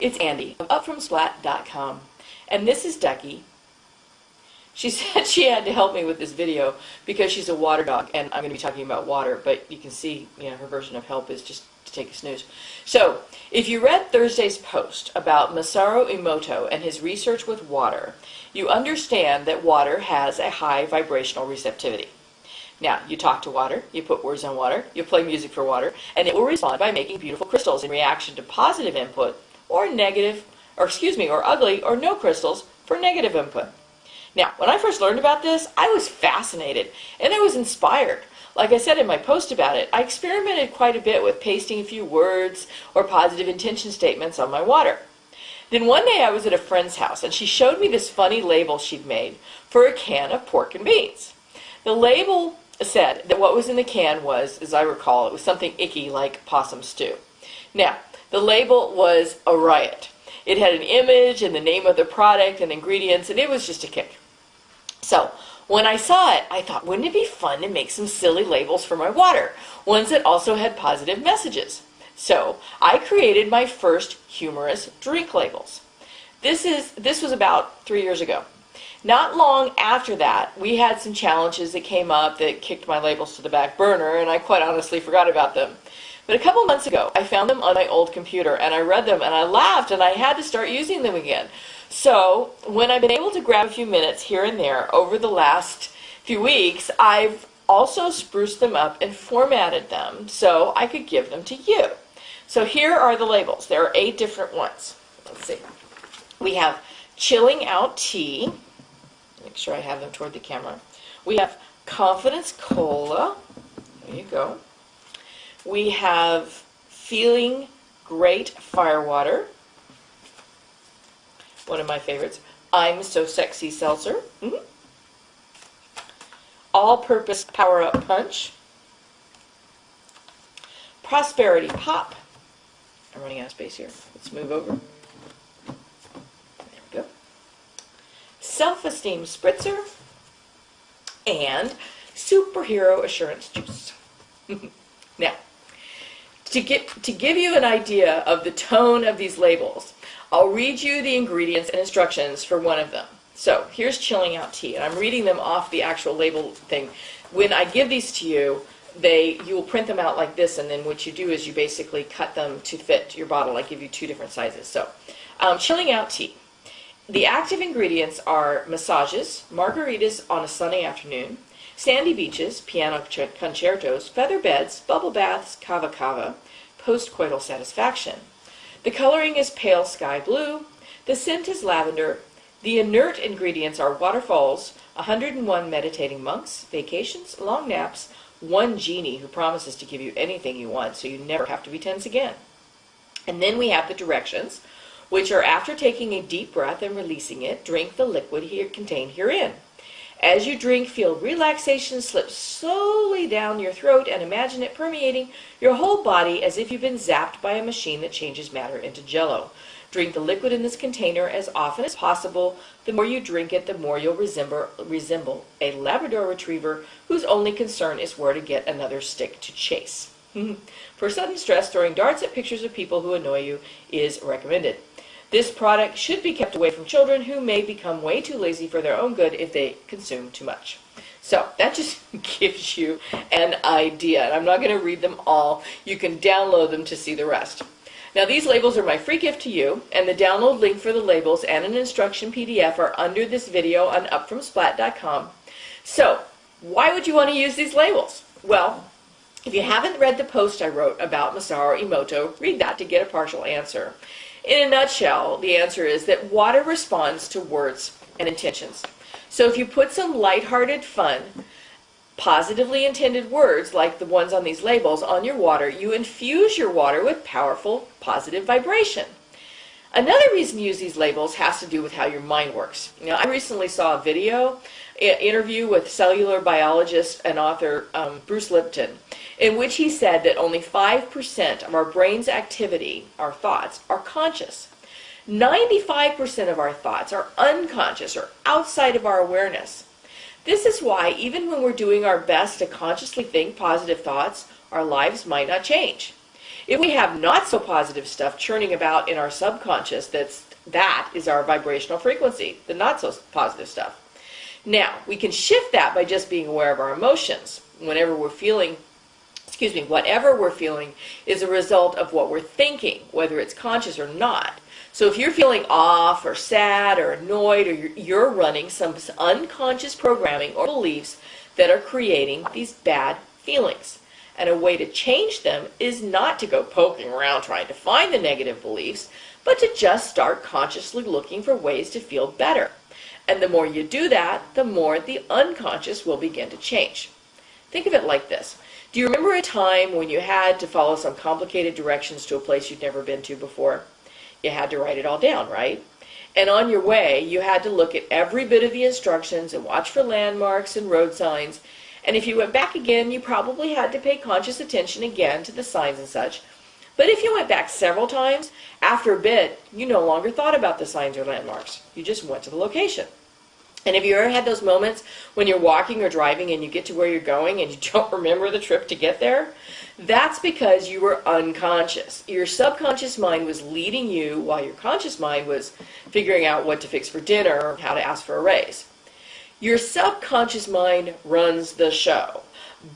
it's Andy of upfromsplat.com, and this is Ducky. She said she had to help me with this video because she's a water dog, and I'm going to be talking about water, but you can see, her version of help is just to take a snooze. So, if you read Thursday's post about Masaru Emoto and his research with water, you understand that water has a high vibrational receptivity. Now, you talk to water, you put words on water, you play music for water, and it will respond by making beautiful crystals in reaction to positive input, or negative, or ugly or no crystals for negative input. Now, when I first learned about this, I was fascinated, and I was inspired. Like I said in my post about it, I experimented quite a bit with pasting a few words or positive intention statements on my water. Then one day I was at a friend's house, and she showed me this funny label she'd made for a can of pork and beans. The label said that what was in the can was, as I recall, it was something icky like possum stew. Now, the label was a riot. It had an image and the name of the product and ingredients, and it was just a kick. So, when I saw it, I thought, wouldn't it be fun to make some silly labels for my water, ones that also had positive messages? So, I created my first humorous drink labels. This was about 3 years ago. Not long after that, we had some challenges that came up that kicked my labels to the back burner, and I quite honestly forgot about them. But a couple months ago, I found them on my old computer, and I read them, and I laughed, and I had to start using them again. So, when I've been able to grab a few minutes here and there over the last few weeks, I've also spruced them up and formatted them so I could give them to you. So here are the labels. There are 8 different ones. Let's see. We have Chilling Out Tea. Make sure I have them toward the camera. We have Confidence Cola. There you go. We have Feeling Great Firewater. One of my favorites. I'm So Sexy Seltzer. All-Purpose Power-Up Punch. Prosperity Pop. I'm running out of space here. Let's move over. There we go. Self-Esteem Spritzer. And Superhero Assurance Juice. Now, to give you an idea of the tone of these labels, I'll read you the ingredients and instructions for one of them. So here's Chilling Out Tea, and I'm reading them off the actual label thing. When I give these to you, you will print them out like this, and then what you do is you basically cut them to fit your bottle. I give you 2 different sizes. So, Chilling Out Tea. The active ingredients are massages, margaritas on a sunny afternoon, sandy beaches, piano concertos, feather beds, bubble baths, kava kava, post-coital satisfaction. The coloring is pale sky blue. The scent is lavender. The inert ingredients are waterfalls, 101 meditating monks, vacations, long naps, one genie who promises to give you anything you want so you never have to be tense again. And then we have the directions, which are after taking a deep breath and releasing it, drink the liquid contained herein. As you drink, feel relaxation slip slowly down your throat and imagine it permeating your whole body as if you've been zapped by a machine that changes matter into jello. Drink the liquid in this container as often as possible. The more you drink it, the more you'll resemble a Labrador Retriever whose only concern is where to get another stick to chase. For sudden stress, throwing darts at pictures of people who annoy you is recommended. This product should be kept away from children who may become way too lazy for their own good if they consume too much. So that just gives you an idea. And I'm not going to read them all. You can download them to see the rest. Now these labels are my free gift to you, and the download link for the labels and an instruction PDF are under this video on upfromsplat.com. So why would you want to use these labels? Well, if you haven't read the post I wrote about Masaru Emoto, read that to get a partial answer. In a nutshell, the answer is that water responds to words and intentions. So if you put some lighthearted fun, positively intended words, like the ones on these labels, on your water, you infuse your water with powerful, positive vibration. Another reason to use these labels has to do with how your mind works. I recently saw a interview with cellular biologist and author Bruce Lipton, in which he said that only 5% of our brain's activity, our thoughts, are conscious. 95% of our thoughts are unconscious or outside of our awareness. This is why even when we're doing our best to consciously think positive thoughts, our lives might not change. If we have not so positive stuff churning about in our subconscious, that is our vibrational frequency, the not so positive stuff. Now, we can shift that by just being aware of our emotions. Whatever we're feeling is a result of what we're thinking, whether it's conscious or not. So if you're feeling off or sad or annoyed, or you're running some unconscious programming or beliefs that are creating these bad feelings. And a way to change them is not to go poking around trying to find the negative beliefs, but to just start consciously looking for ways to feel better. And the more you do that, the more the unconscious will begin to change. Think of it like this. Do you remember a time when you had to follow some complicated directions to a place you'd never been to before? You had to write it all down, right? And on your way, you had to look at every bit of the instructions and watch for landmarks and road signs. And if you went back again, you probably had to pay conscious attention again to the signs and such. But if you went back several times, after a bit, you no longer thought about the signs or landmarks. You just went to the location. And have you ever had those moments when you're walking or driving and you get to where you're going and you don't remember the trip to get there? That's because you were unconscious. Your subconscious mind was leading you while your conscious mind was figuring out what to fix for dinner or how to ask for a raise. Your subconscious mind runs the show,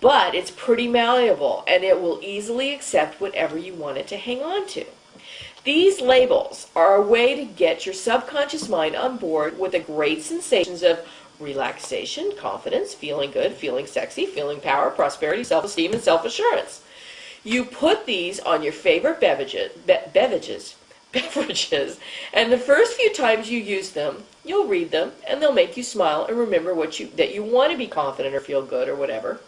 but it's pretty malleable and it will easily accept whatever you want it to hang on to. These labels are a way to get your subconscious mind on board with the great sensations of relaxation, confidence, feeling good, feeling sexy, feeling power, prosperity, self-esteem, and self-assurance. You put these on your favorite beverages, and the first few times you use them, you'll read them, and they'll make you smile and remember that you want to be confident or feel good or whatever.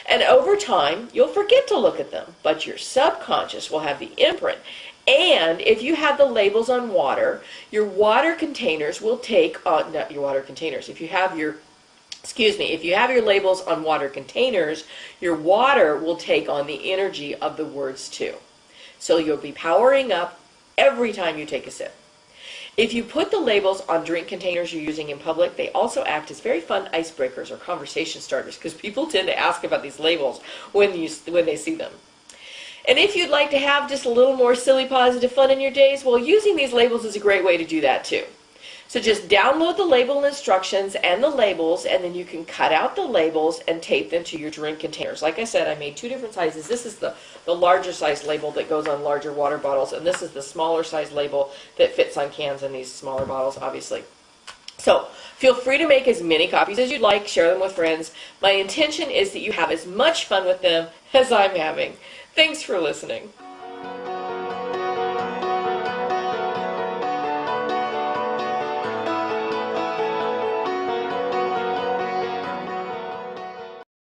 And over time, you'll forget to look at them, but your subconscious will have the imprint. And if you have the labels on water, your water containers will take on, not your water containers, if you have your labels on water containers, your water will take on the energy of the words too. So you'll be powering up every time you take a sip. If you put the labels on drink containers you're using in public, they also act as very fun icebreakers or conversation starters because people tend to ask about these labels when they see them. And if you'd like to have just a little more silly, positive fun in your days, well, using these labels is a great way to do that too. So just download the label instructions and the labels, and then you can cut out the labels and tape them to your drink containers. Like I said, I made two different sizes. This is the larger size label that goes on larger water bottles, and this is the smaller size label that fits on cans in these smaller bottles, obviously. So feel free to make as many copies as you'd like, share them with friends. My intention is that you have as much fun with them as I'm having. Thanks for listening.